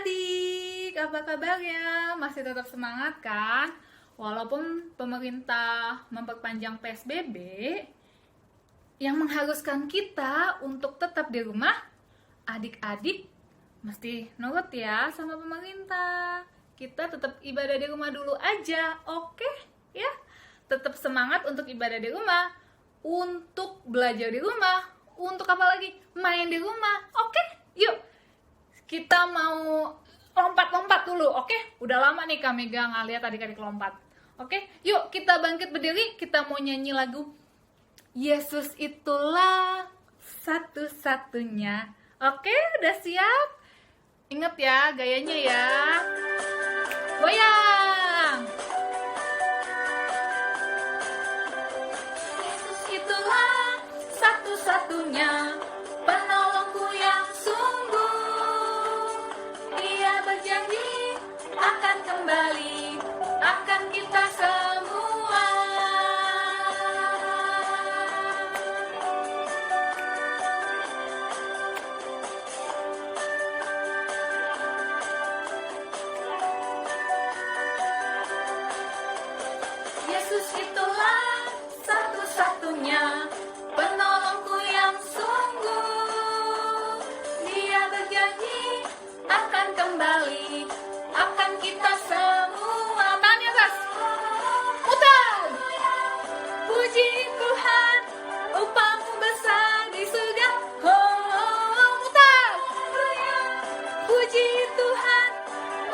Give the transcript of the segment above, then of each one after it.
adik-adik, apa kabarnya? Masih tetap semangat kan? Walaupun pemerintah memperpanjang PSBB yang mengharuskan kita untuk tetap di rumah, adik-adik mesti nurut ya sama pemerintah. Kita tetap ibadah di rumah dulu aja, oke? Ya, tetap semangat untuk ibadah di rumah, untuk belajar di rumah, untuk apa lagi? Main di rumah, oke? Yuk, kita mau lompat-lompat dulu, oke? Udah lama nih kami gak ngeliat adik-adik lompat. Oke, yuk kita bangkit berdiri, kita mau nyanyi lagu Yesus itulah satu-satunya. Oke, udah siap? Ingat ya gayanya ya. Goyang. Yesus itulah satu-satunya penolongku yang sungguh. Dia berjanji akan kembali, akan kita semua. Yesus itulah satu-satunya penolongku yang sungguh. Dia berjanji akan kembali, akan kita semua. Tangannya atas, putar. Puji Tuhan, upamu besar di surga. Putar. Puji Tuhan,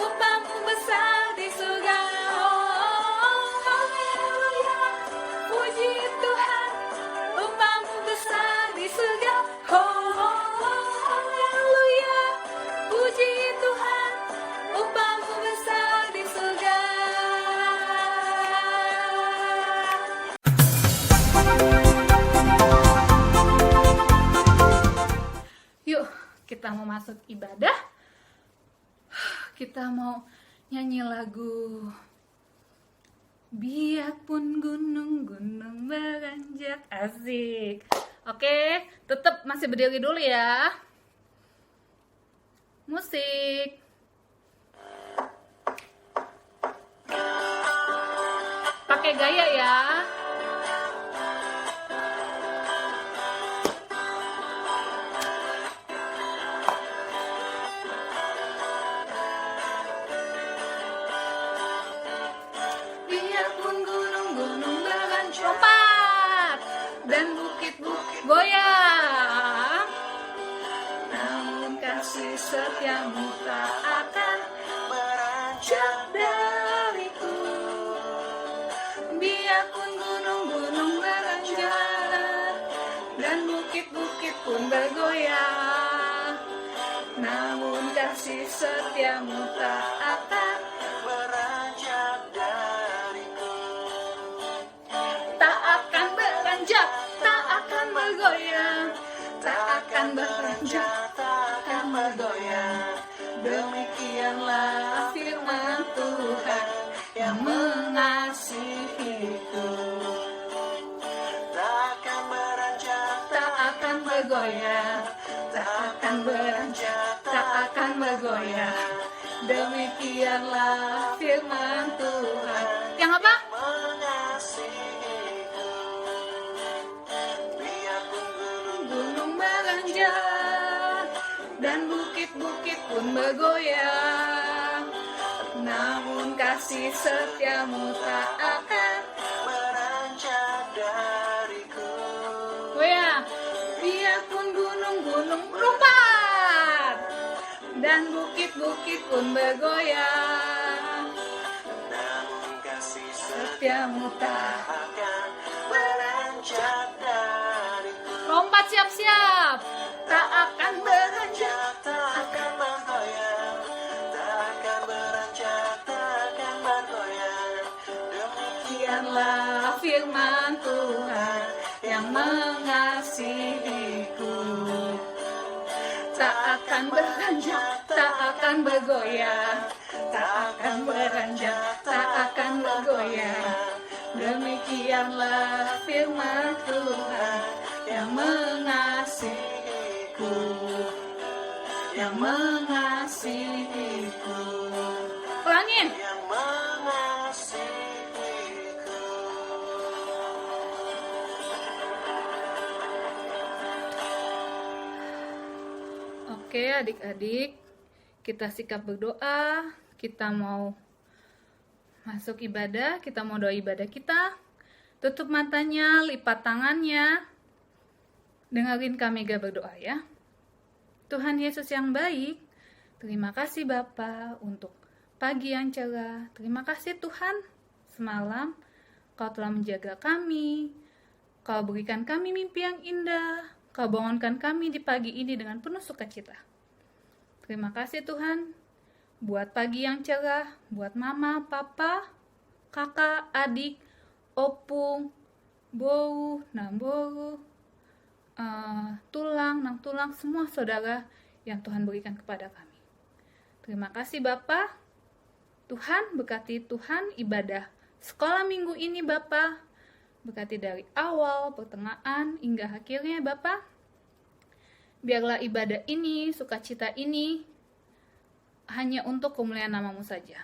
upamu besar di surga. Puji Tuhan, upamu besar di surga. Haleluya. Puji Tuhan, upamu besar di surga. Yuk, kita mau masuk ibadah. Kita mau nyanyi lagu Biarpun gunung-gunung beranjak. Asik. Oke, tetap masih berdiri dulu ya. Musik. Pakai gaya ya. Biarpun gunung-gunung beranjak, lompat, dan bukit-bukit goyang, namun kasih setiamu tak akan beranjak dariku. Biarpun gunung-gunung beranjak dan bukit-bukit pun bergoyang, namun kasih setiamu tak akan beranjak dariku. Tak akan beranjak, tak akan bergoyang, tak akan beranjak, tak akan bergoyang. Demikianlah firman Tuhan yang mengasihiku. Tak akan beranjak, tak akan bergoyang, tak akan beranjak, tak akan bergoyang. Demikianlah firman Tuhan. Yang apa? Mengasihiku. Biarpun gunung-gunung beranjak dan bukit-bukit pun bergoyang, namun kasih setiamu tak akan beranjak dariku. Goyang. Biarpun gunung-gunung lompat dan bukit-bukit pun bergoyang, namun kasih setiamu tak akan beranjak dariku. Lompat siap-siap. Tak akan beranjak, tak akan bergoyang, tak akan beranjak, tak akan bergoyang. Demikianlah firman Tuhan yang mengasihiku. Tak akan beranjak, tak akan bergoyang, tak akan beranjak, tak akan bergoyang. Demikianlah firman Tuhan yang mengasihiku. yang mengasihiku, Ulangin. yang mengasihiku. Oke adik-adik, kita sikap berdoa, kita mau masuk ibadah, kita mau doa ibadah kita. Tutup matanya, lipat tangannya. Dengerin Kak Mega berdoa ya. Tuhan Yesus yang baik, terima kasih Bapa untuk pagi yang cerah. Terima kasih Tuhan, semalam Kau telah menjaga kami. Kau berikan kami mimpi yang indah. Kau bangunkan kami di pagi ini dengan penuh sukacita. Terima kasih Tuhan, buat pagi yang cerah, buat mama, papa, kakak, adik, opung, bou, namboru, tulang, nang tulang, semua saudara yang Tuhan berikan kepada kami. Terima kasih Bapa. Tuhan, berkati Tuhan ibadah sekolah minggu ini Bapa. Berkati dari awal, pertengahan, hingga akhirnya Bapa. Biarlah ibadah ini, sukacita ini, hanya untuk kemuliaan nama-Mu saja.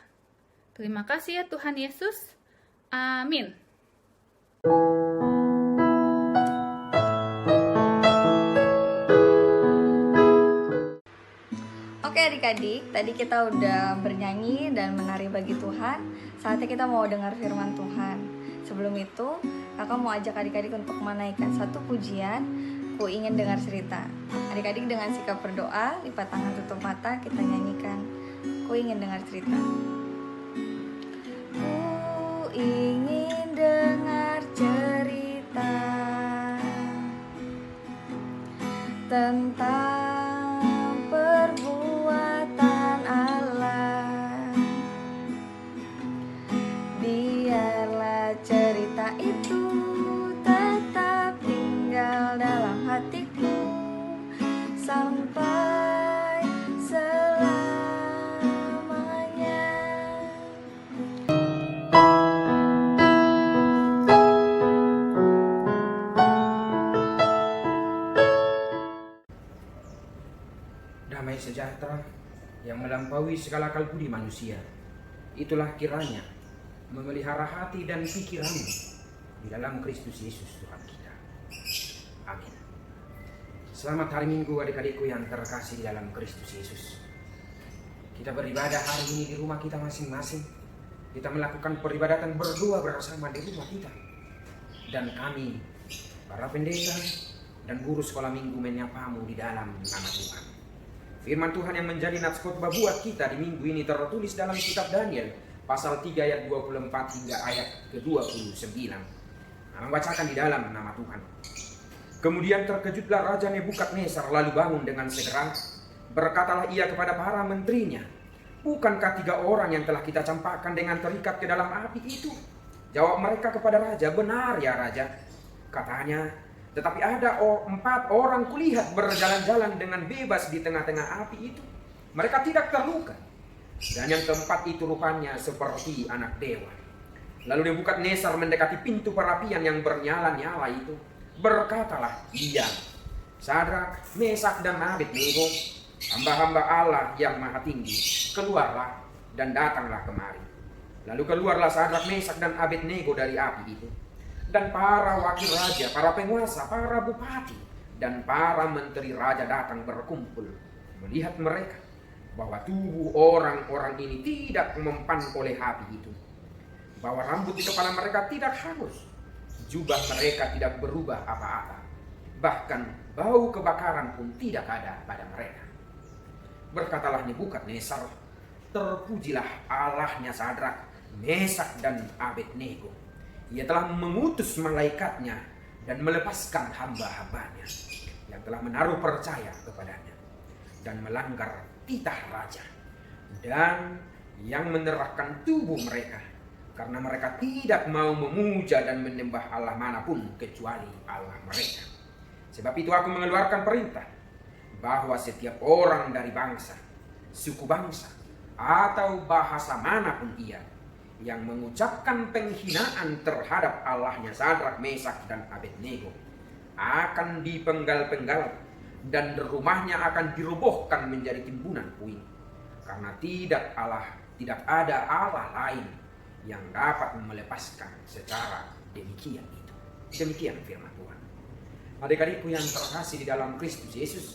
Terima kasih ya Tuhan Yesus. Amin. Oke adik-adik, tadi kita udah bernyanyi dan menari bagi Tuhan. Saatnya kita mau dengar firman Tuhan. Sebelum itu, kakak mau ajak adik-adik untuk menaikkan satu pujian, Ku Ingin Dengar Cerita. Adik-adik dengan sikap berdoa, lipat tangan tutup mata, kita nyanyikan Ku Ingin Dengar Cerita. Ku ingin dengar cerita tentang perbuatan Allah. Biarlah cerita itu tetap tinggal dalam hatiku sampai selamanya. Damai sejahtera yang melampaui segala akal budi manusia, itulah kiranya memelihara hati dan pikiranmu di dalam Kristus Yesus Tuhan kita. Amin. Selamat hari Minggu adik-adikku yang terkasih di dalam Kristus Yesus. Kita beribadah hari ini di rumah kita masing-masing. Kita melakukan peribadatan berdua bersama di rumah kita. Dan kami, para pendeta dan guru sekolah minggu menyapamu di dalam nama Tuhan. Firman Tuhan yang menjadi nats khotbah buat kita di minggu ini tertulis dalam kitab Daniel pasal 3 ayat 24 hingga ayat ke-29. Membacakan di dalam nama Tuhan. Kemudian terkejutlah Raja Nebukadnezar lalu bangun dengan segera. Berkatalah ia kepada para menterinya, bukankah 3 orang yang telah kita campakkan dengan terikat ke dalam api itu? Jawab mereka kepada Raja, benar ya Raja. Katanya, tetapi ada 4 orang kulihat berjalan-jalan dengan bebas di tengah-tengah api itu. Mereka tidak terluka. Dan yang keempat itu rupanya seperti anak dewa. Lalu Nebukadnezar mendekati pintu perapian yang bernyala-nyala itu. Berkatalah ia, Sadrak, Mesak dan Abednego, hamba-hamba Allah yang maha tinggi, keluarlah dan datanglah kemari. Lalu keluarlah Sadrak, Mesak dan Abednego dari api itu. Dan para wakil raja, para penguasa, para bupati, dan para menteri raja datang berkumpul melihat mereka bahwa tubuh orang-orang ini tidak mempan oleh api itu, bahwa rambut di kepala mereka tidak hangus, jubah mereka tidak berubah apa-apa, bahkan bau kebakaran pun tidak ada pada mereka. Berkatalah Nebukadnezar, terpujilah Allahnya Sadrak, Mesak dan Abednego. Ia telah mengutus malaikatnya dan melepaskan hamba-hambanya yang telah menaruh percaya kepadanya dan melanggar titah raja, dan yang menyerahkan tubuh mereka karena mereka tidak mau memuja dan menyembah Allah manapun kecuali Allah mereka. Sebab itu aku mengeluarkan perintah bahwa setiap orang dari bangsa, suku bangsa, atau bahasa manapun ia yang mengucapkan penghinaan terhadap Allahnya Sadrak, Mesak dan Abednego akan dipenggal-penggal dan rumahnya akan dirobohkan menjadi timbunan puing. Karena tidak ada Allah lain yang dapat melepaskan secara demikian itu. Demikian firman Tuhan. Adik-adikku yang terkasih di dalam Kristus Yesus,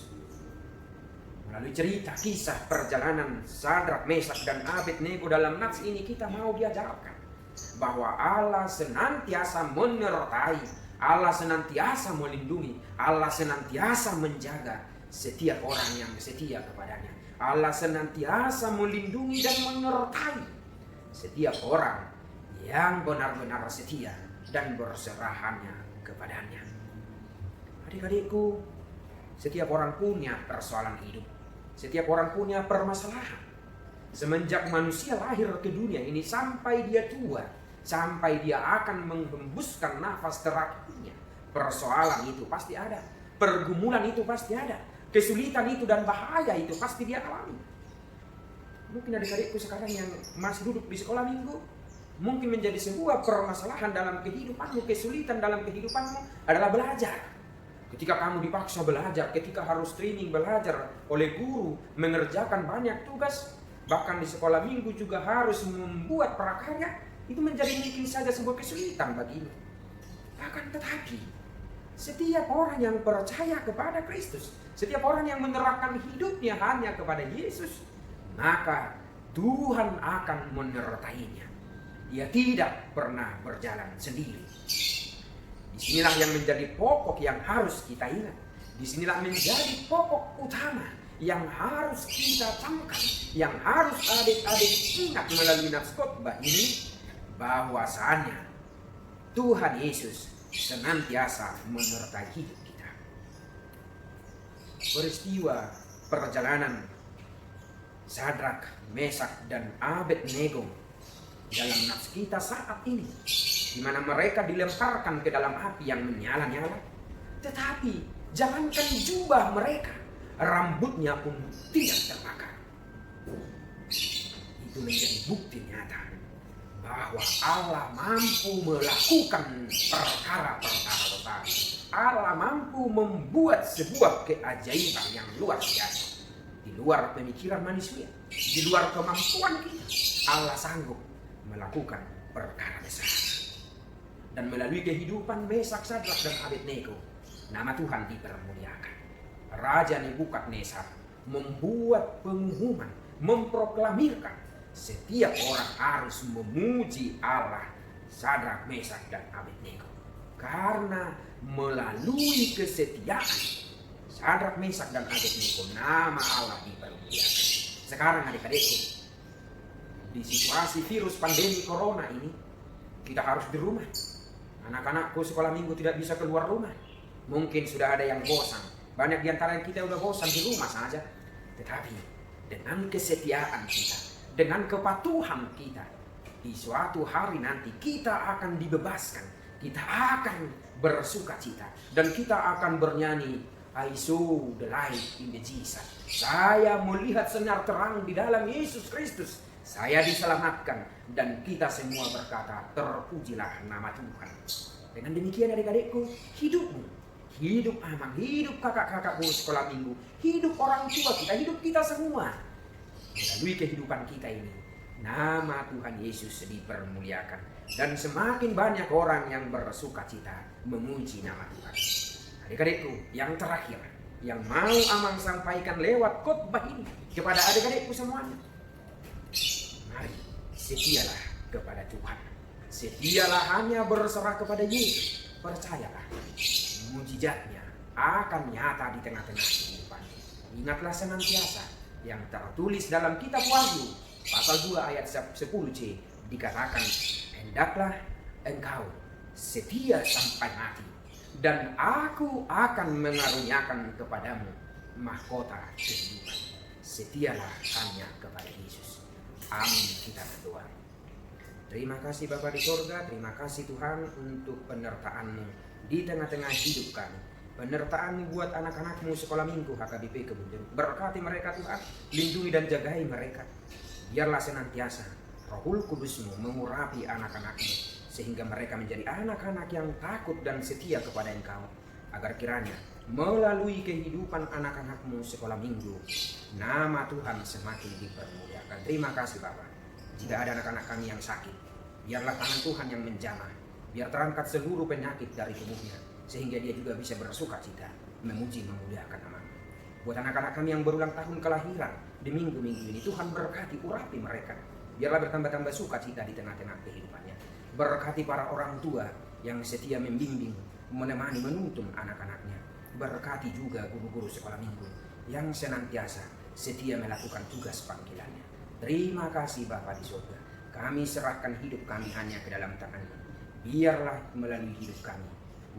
melalui cerita kisah perjalanan Sadrak, Mesak, dan Abednego dalam nats ini kita mau diajarkan bahwa Allah senantiasa menyertai, Allah senantiasa melindungi, Allah senantiasa menjaga setiap orang yang setia kepadanya. Allah senantiasa melindungi dan menyertai setiap orang yang benar-benar setia dan berserahannya kepadanya. Adik-adikku, setiap orang punya persoalan hidup. Setiap orang punya permasalahan. Semenjak manusia lahir ke dunia ini sampai dia tua, sampai dia akan menghembuskan nafas terakhirnya, persoalan itu pasti ada. Pergumulan itu pasti ada. Kesulitan itu dan bahaya itu pasti dia alami. Mungkin adik-adikku sekarang yang masih duduk di sekolah minggu, mungkin menjadi sebuah permasalahan dalam kehidupanmu, kesulitan dalam kehidupanmu adalah belajar. Ketika kamu dipaksa belajar, ketika harus training belajar oleh guru, mengerjakan banyak tugas, bahkan di sekolah minggu juga harus membuat prakarya, itu menjadi mungkin saja sebuah kesulitan bagimu. Akan tetapi, setiap orang yang percaya kepada Kristus, setiap orang yang menyerahkan hidupnya hanya kepada Yesus, maka Tuhan akan menyertainya. Dia tidak pernah berjalan sendiri. Disinilah yang menjadi pokok yang harus kita ingat. Disinilah menjadi pokok utama yang harus kita camkan, yang harus adik-adik ingat melalui nats khotbah ini, bahwasanya Tuhan Yesus senantiasa menyertai hidup kita. Peristiwa perjalanan Sadrak, Mesak, dan Abednego dalam nats kita saat ini, di mana mereka dilemparkan ke dalam api yang menyala-nyala, tetapi jangankan jubah mereka, rambutnya pun tidak terbakar. Itu menjadi bukti nyata bahwa Allah mampu melakukan perkara-perkara besar. Allah mampu membuat sebuah keajaiban yang luar biasa, di luar pemikiran manusia, di luar kemampuan kita. Allah sanggup melakukan perkara besar. Dan melalui kehidupan Mesak, Sadrak, dan Abednego, nama Tuhan dipermuliakan. Raja Nebukadnezar membuat pengumuman, memproklamirkan setiap orang harus memuji Allah Sadrak, Mesak, dan Abednego. Karena melalui kesetiaan Sadrak, Mesak, dan Abednego, nama Allah dipermuliakan. Sekarang adik-adikku, di situasi virus pandemi corona ini, kita harus di rumah. Anak-anakku sekolah minggu tidak bisa keluar rumah. Mungkin sudah ada yang bosan. Banyak di antara kita sudah bosan di rumah saja. Tetapi dengan kesetiaan kita, dengan kepatuhan kita, di suatu hari nanti kita akan dibebaskan. Kita akan bersuka cita. Dan kita akan bernyanyi, I saw the light in the Jesus. Saya melihat sinar terang di dalam Yesus Kristus. Saya diselamatkan, dan kita semua berkata, terpujilah nama Tuhan. Dengan demikian adik-adikku, hidupmu, hidup Amang, hidup kakak-kakakku sekolah minggu, hidup orang tua kita, hidup kita semua, melalui kehidupan kita ini, nama Tuhan Yesus dipermuliakan. Dan semakin banyak orang yang bersuka cita memuji nama Tuhan. Adik-adikku, yang terakhir, yang mau Amang sampaikan lewat khotbah ini kepada adik-adikku semuanya, mari setialah kepada Tuhan. Setialah hanya berserah kepada Yesus. Percayalah, mujizatnya akan nyata di tengah-tengah kehidupan. Ingatlah senantiasa yang tertulis dalam kitab Wahyu pasal 2 ayat 10c, dikatakan, hendaklah engkau setia sampai mati, dan aku akan mengaruniakan kepadamu mahkota kehidupan. Setialah hanya kepada Yesus. Amin. Kita berdoa. Terima kasih Bapa di surga, terima kasih Tuhan untuk penyertaan-Mu di tengah-tengah hidup kami. Penyertaan-Mu buat anak-anak-Mu sekolah minggu HKBP Kebun Jeruk. Berkati mereka Tuhan, lindungi dan jagai mereka. Biarlah senantiasa Rohul Kudus-Mu mengurapi anak-anak-Mu, sehingga mereka menjadi anak-anak yang takut dan setia kepada Engkau, agar kiranya melalui kehidupan anak-anakmu sekolah minggu, nama Tuhan semakin dipermuliakan. Terima kasih Bapak. Jika ada anak-anak kami yang sakit, biarlah tangan Tuhan yang menjamah, biar terangkat seluruh penyakit dari tubuhnya, sehingga dia juga bisa bersuka cita, memuji memuliakan nama-Mu. Buat anak-anak kami yang berulang tahun kelahiran di minggu-minggu ini, Tuhan berkati, urapi mereka, biarlah bertambah-tambah sukacita di tengah-tengah kehidupannya. Berkati para orang tua yang setia membimbing, menemani, menuntun anak-anaknya. Berkati juga guru-guru sekolah minggu yang senantiasa setia melakukan tugas panggilannya. Terima kasih Bapa di surga. Kami serahkan hidup kami hanya ke dalam tangan-Mu. Biarlah melalui hidup kami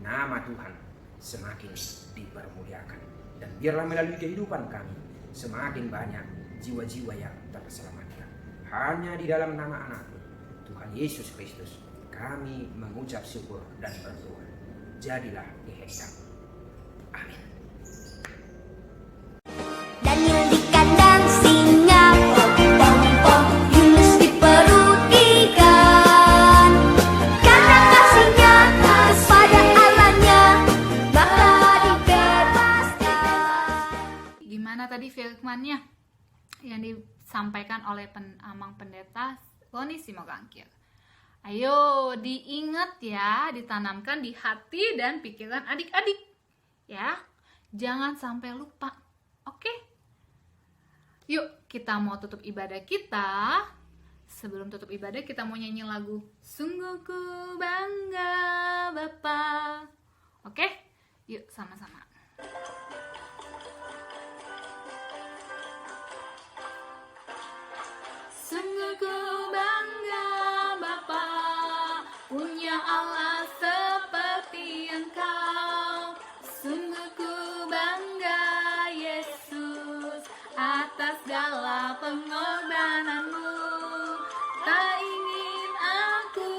nama Tuhan semakin dipermuliakan. Dan biarlah melalui kehidupan kami semakin banyak jiwa-jiwa yang terselamatkan. Hanya di dalam nama anak-Mu, Tuhan Yesus Kristus, kami mengucap syukur dan berdoa. Jadilah kehendak-Mu. Amin. Daniel di kandang singa, pom-pom, Yunus di perut ikan. Karena kasihnya kepada Allahnya, maka dibebaskan. Gimana tadi firmannya yang disampaikan oleh Amang Pendeta Roni Simorangkir? Ayo diingat ya, ditanamkan di hati dan pikiran adik-adik. Ya, jangan sampai lupa. Oke? Yuk, kita mau tutup ibadah kita. Sebelum tutup ibadah, kita mau nyanyi lagu Sungguh ku bangga Bapa. Oke? Yuk, sama-sama. Sungguh ku bangga Bapa, punya Allah seperti Engkau. Sungguh ku bangga Yesus atas segala pengorbanan-Mu. Tak ingin aku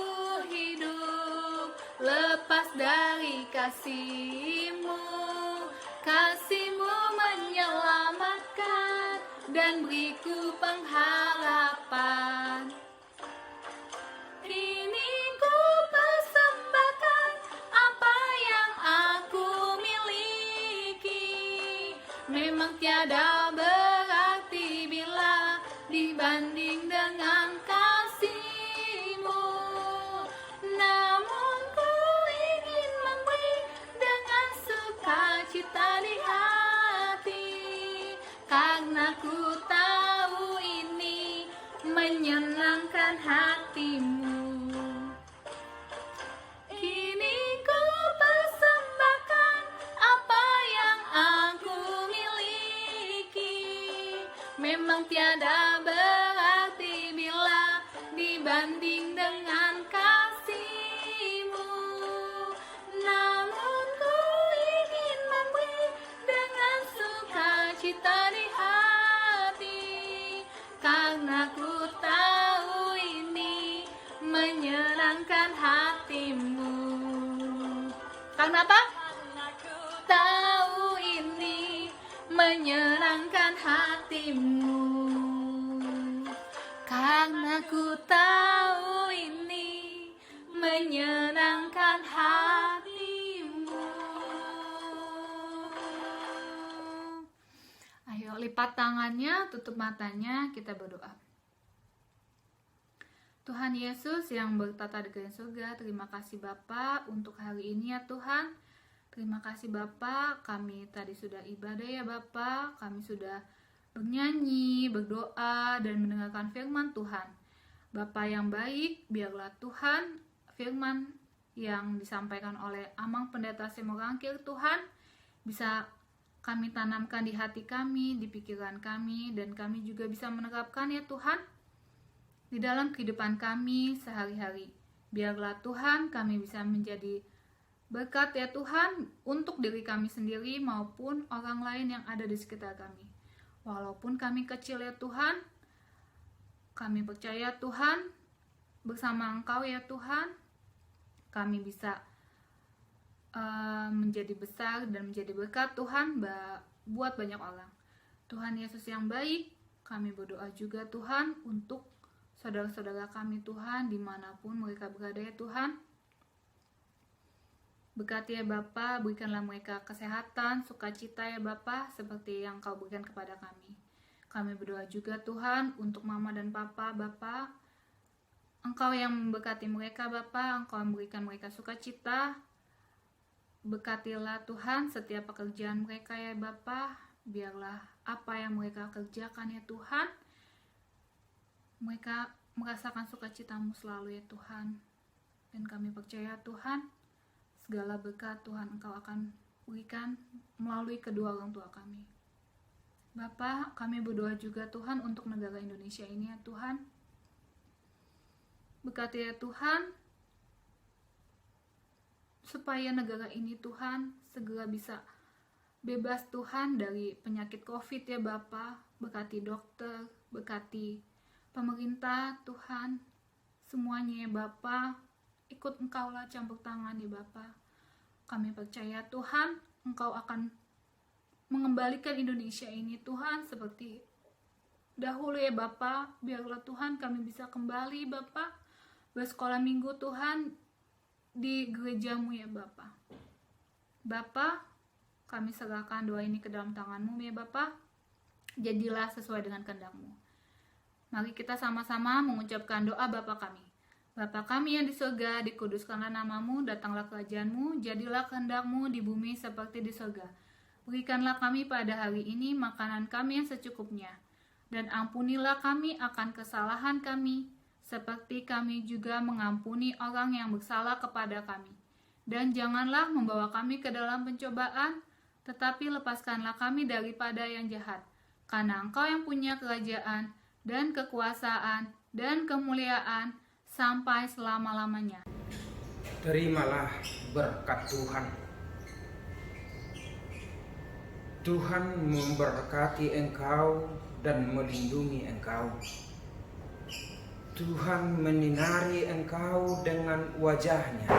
hidup lepas dari kasih-Mu. Kasih-Mu menyelamatkan dan beriku pengharapan. Kini ku persembahkan apa yang aku miliki. Memang tiada berarti bila dibanding dengan kasih-Mu. Namun ku ingin memberi dengan sukacita di hati, karena ku tahu ini menyenangkan hati-Mu. Kini ku persembahkan apa yang aku miliki. Memang tiada berarti bila dibanding dengan kasih-Mu. Namun ku ingin memberi dengan sukacita di hati, karena ku tahu ini menyenangkan hati-Mu. Karena apa? Tahu ini menyenangkan hati-Mu. Karena ku tahu ini menyenangkan hati-Mu. Ayo lipat tangannya, tutup matanya, kita berdoa. Tuhan Yesus yang bertata di kerajaan surga, terima kasih Bapa untuk hari ini ya Tuhan. Terima kasih Bapa, kami tadi sudah ibadah ya Bapa, kami sudah bernyanyi, berdoa, dan mendengarkan firman Tuhan. Bapa yang baik, biarlah Tuhan firman yang disampaikan oleh Amang Pendeta Simorangkir Tuhan bisa kami tanamkan di hati kami, di pikiran kami, dan kami juga bisa menerapkan ya Tuhan di dalam kehidupan kami sehari-hari. Biarlah Tuhan kami bisa menjadi berkat ya Tuhan untuk diri kami sendiri maupun orang lain yang ada di sekitar kami. Walaupun kami kecil ya Tuhan, kami percaya Tuhan bersama Engkau ya Tuhan, kami bisa menjadi besar dan menjadi berkat Tuhan buat banyak orang. Tuhan Yesus yang baik, kami berdoa juga Tuhan untuk saudara-saudara kami Tuhan dimanapun mereka berada ya Tuhan. Berkati ya Bapa, berikanlah mereka kesehatan, sukacita ya Bapa, seperti yang Kau berikan kepada kami. Kami berdoa juga Tuhan untuk Mama dan Papa, Bapa. Engkau yang memberkati mereka Bapa, Engkau yang memberikan mereka sukacita. Berkatilah Tuhan setiap pekerjaan mereka ya Bapa. Biarlah apa yang mereka kerjakan ya Tuhan, mereka merasakan sukacitamu selalu ya Tuhan. Dan kami percaya Tuhan, segala berkat Tuhan Engkau akan berikan melalui kedua orang tua kami. Bapa, kami berdoa juga Tuhan untuk negara Indonesia ini ya Tuhan. Berkati ya Tuhan, supaya negara ini Tuhan segera bisa bebas Tuhan dari penyakit COVID ya Bapa. Berkati dokter, berkati pemerintah Tuhan, semuanya ya Bapa. Ikut Engkaulah campur tangan ya Bapa. Kami percaya Tuhan, Engkau akan mengembalikan Indonesia ini Tuhan seperti dahulu ya Bapa. Biarlah Tuhan kami bisa kembali Bapa bersekolah minggu Tuhan di gerejamu ya Bapa. Bapa, kami serahkan doa ini ke dalam tangan-Mu ya Bapa. Jadilah sesuai dengan kehendak-Mu. Mari kita sama-sama mengucapkan doa Bapa kami. Bapa kami yang di surga, dikuduskanlah nama-Mu, datanglah kerajaan-Mu, jadilah kehendak-Mu di bumi seperti di surga. Berikanlah kami pada hari ini makanan kami yang secukupnya, dan ampunilah kami akan kesalahan kami, seperti kami juga mengampuni orang yang bersalah kepada kami. Dan janganlah membawa kami ke dalam pencobaan, tetapi lepaskanlah kami daripada yang jahat. Karena Engkau yang punya kerajaan, dan kekuasaan, dan kemuliaan, sampai selama-lamanya. Terimalah berkat Tuhan. Tuhan memberkati engkau dan melindungi engkau. Tuhan menyinari engkau dengan wajah-Nya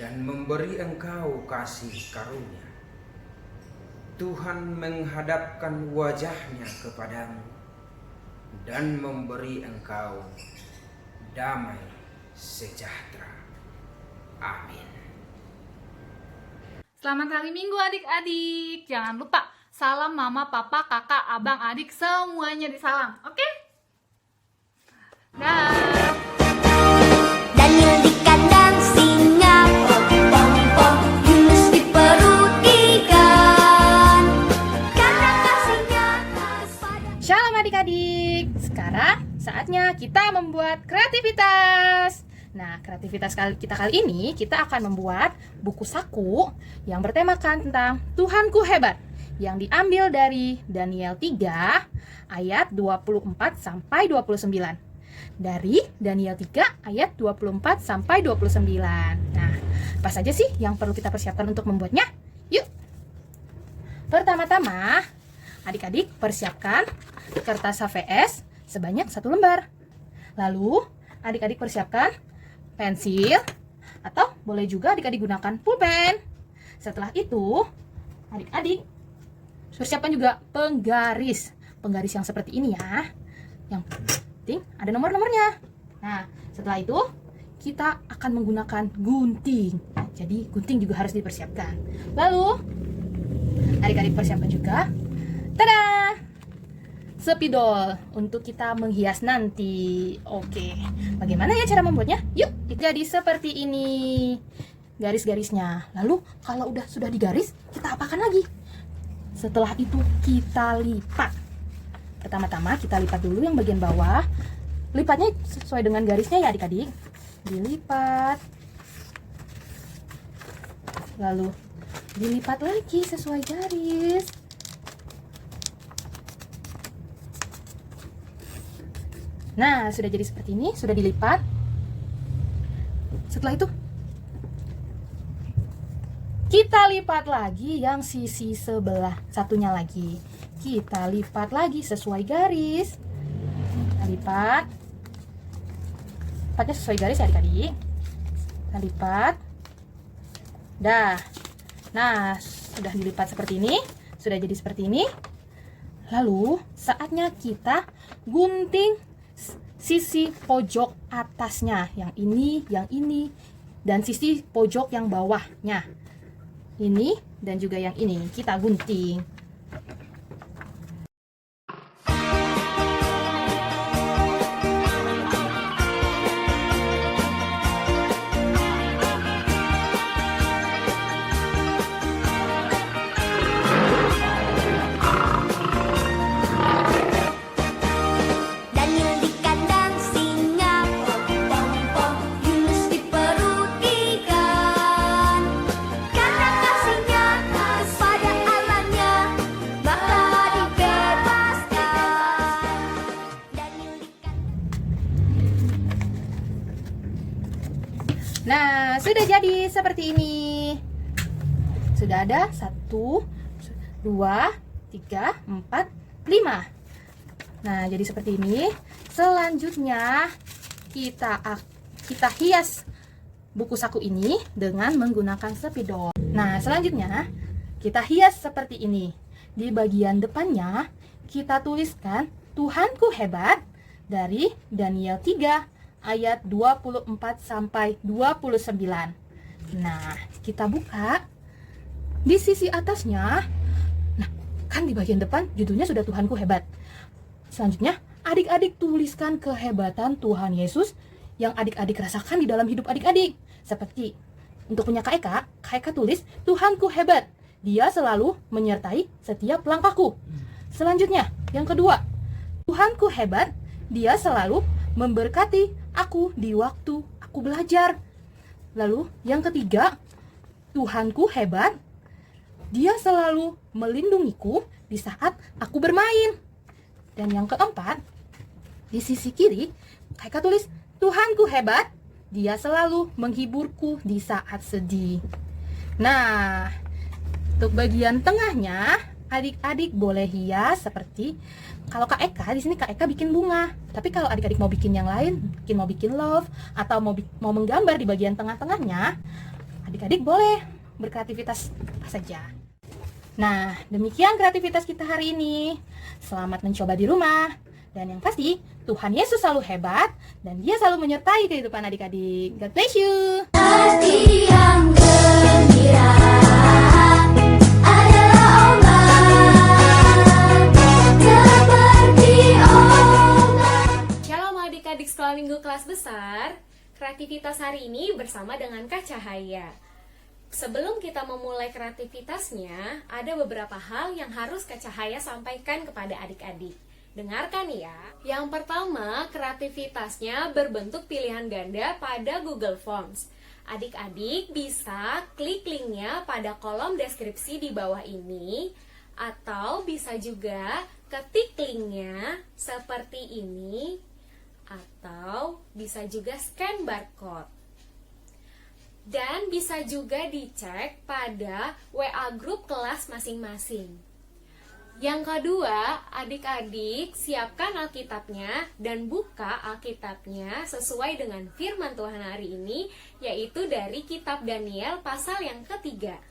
dan memberi engkau kasih karunia. Tuhan menghadapkan wajah-Nya kepadamu dan memberi engkau damai sejahtera. Amin. Selamat hari Minggu adik-adik. Jangan lupa salam mama, papa, kakak, abang, adik, semuanya disalam. Oke? Dah. Daniel di kandang singa, pom pom, Yunus di perut ikan. Karena kasihnya kepada Shalom adik-adik. Sekarang saatnya kita membuat kreativitas. Nah, kreativitas kita kali ini kita akan membuat buku saku yang bertemakan tentang Tuhanku hebat, yang diambil dari Daniel 3 ayat 24 sampai 29. Dari Daniel 3 ayat 24 sampai 29. Nah, apa saja sih yang perlu kita persiapkan untuk membuatnya? Yuk. Pertama-tama, adik-adik persiapkan kertas HVS sebanyak 1 lembar. Lalu, adik-adik persiapkan pensil, atau boleh juga adik-adik gunakan pulpen. Setelah itu, adik-adik persiapkan juga penggaris. Penggaris yang seperti ini ya. Yang penting ada nomor-nomornya. Nah, setelah itu kita akan menggunakan gunting. Jadi, gunting juga harus dipersiapkan. Lalu, adik-adik persiapkan juga, tada! Spidol untuk kita menghias nanti. Oke, bagaimana ya cara membuatnya? Yuk, jadi seperti ini garis-garisnya. Lalu kalau sudah digaris, kita apakan lagi? Setelah itu kita lipat. Pertama-tama kita lipat dulu yang bagian bawah. Lipatnya sesuai dengan garisnya ya adik-adik. Dilipat. Lalu dilipat lagi sesuai garis. Nah, sudah jadi seperti ini, sudah dilipat. Setelah itu, kita lipat lagi yang sisi sebelah satunya lagi. Kita lipat lagi sesuai garis. Kita lipat. Lipatnya sesuai garis ya adik-adik. Kita lipat. Dah. Nah, sudah dilipat seperti ini. Sudah jadi seperti ini. Lalu, saatnya kita gunting sisi pojok atasnya, yang ini dan sisi pojok yang bawahnya. Ini dan juga yang ini kita gunting. Daniel di kandang singa, pom pom pom. Yunus di perut ikan. Karena kasihnya pada alamnya, maka dibebaskan. Daniel di Nah, sudah jadi seperti ini. Sudah ada 1, 2, 3, 4, 5. Nah, jadi seperti ini. Selanjutnya kita hias buku saku ini dengan menggunakan spidol. Nah, selanjutnya kita hias seperti ini. Di bagian depannya kita tuliskan Tuhanku hebat dari Daniel 3 ayat 24 sampai 29. Nah, kita buka di sisi atasnya. Nah, kan di bagian depan judulnya sudah Tuhanku hebat. Selanjutnya, adik-adik tuliskan kehebatan Tuhan Yesus yang adik-adik rasakan di dalam hidup adik-adik. Seperti untuk punya Kak Eka tulis, Tuhanku hebat, Dia selalu menyertai setiap langkahku. Selanjutnya, yang kedua, Tuhanku hebat, Dia selalu memberkati aku di waktu aku belajar. Lalu, yang ketiga, Tuhanku hebat, Dia selalu melindungiku di saat aku bermain. Dan yang keempat, di sisi kiri, Kak Eka tulis, Tuhanku hebat, Dia selalu menghiburku di saat sedih. Nah, untuk bagian tengahnya, adik-adik boleh hias seperti, kalau Kak Eka, di sini Kak Eka bikin bunga. Tapi kalau adik-adik mau bikin yang lain, mau bikin love, atau mau menggambar di bagian tengah-tengahnya, adik-adik boleh berkreativitas apa saja. Nah, demikian kreativitas kita hari ini. Selamat mencoba di rumah. Dan yang pasti, Tuhan Yesus selalu hebat dan Dia selalu menyertai kehidupan adik-adik. God bless you. hati yang gembira adalah ombak, seperti ombak. Shalom adik-adik sekolah minggu kelas besar. Kreativitas hari ini bersama dengan Kak Cahaya. Sebelum kita memulai kreativitasnya, ada beberapa hal yang harus Kak Cahaya sampaikan kepada adik-adik. Dengarkan ya. Yang pertama, kreativitasnya berbentuk pilihan ganda pada Google Forms. Adik-adik bisa klik linknya pada kolom deskripsi di bawah ini, atau bisa juga ketik linknya seperti ini, atau bisa juga scan barcode. Dan bisa juga dicek pada WA grup kelas masing-masing. Yang kedua, adik-adik siapkan Alkitabnya dan buka Alkitabnya sesuai dengan firman Tuhan hari ini, yaitu dari kitab Daniel pasal yang ketiga.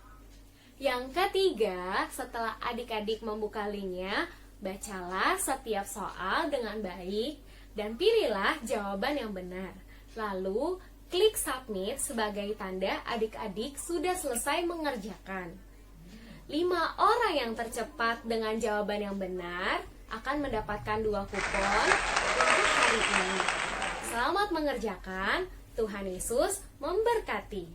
Yang ketiga, setelah adik-adik membuka linknya, bacalah setiap soal dengan baik dan pilihlah jawaban yang benar. Lalu, klik submit sebagai tanda adik-adik sudah selesai mengerjakan. 5 orang yang tercepat dengan jawaban yang benar akan mendapatkan 2 kupon untuk hari ini. Selamat mengerjakan, Tuhan Yesus memberkati.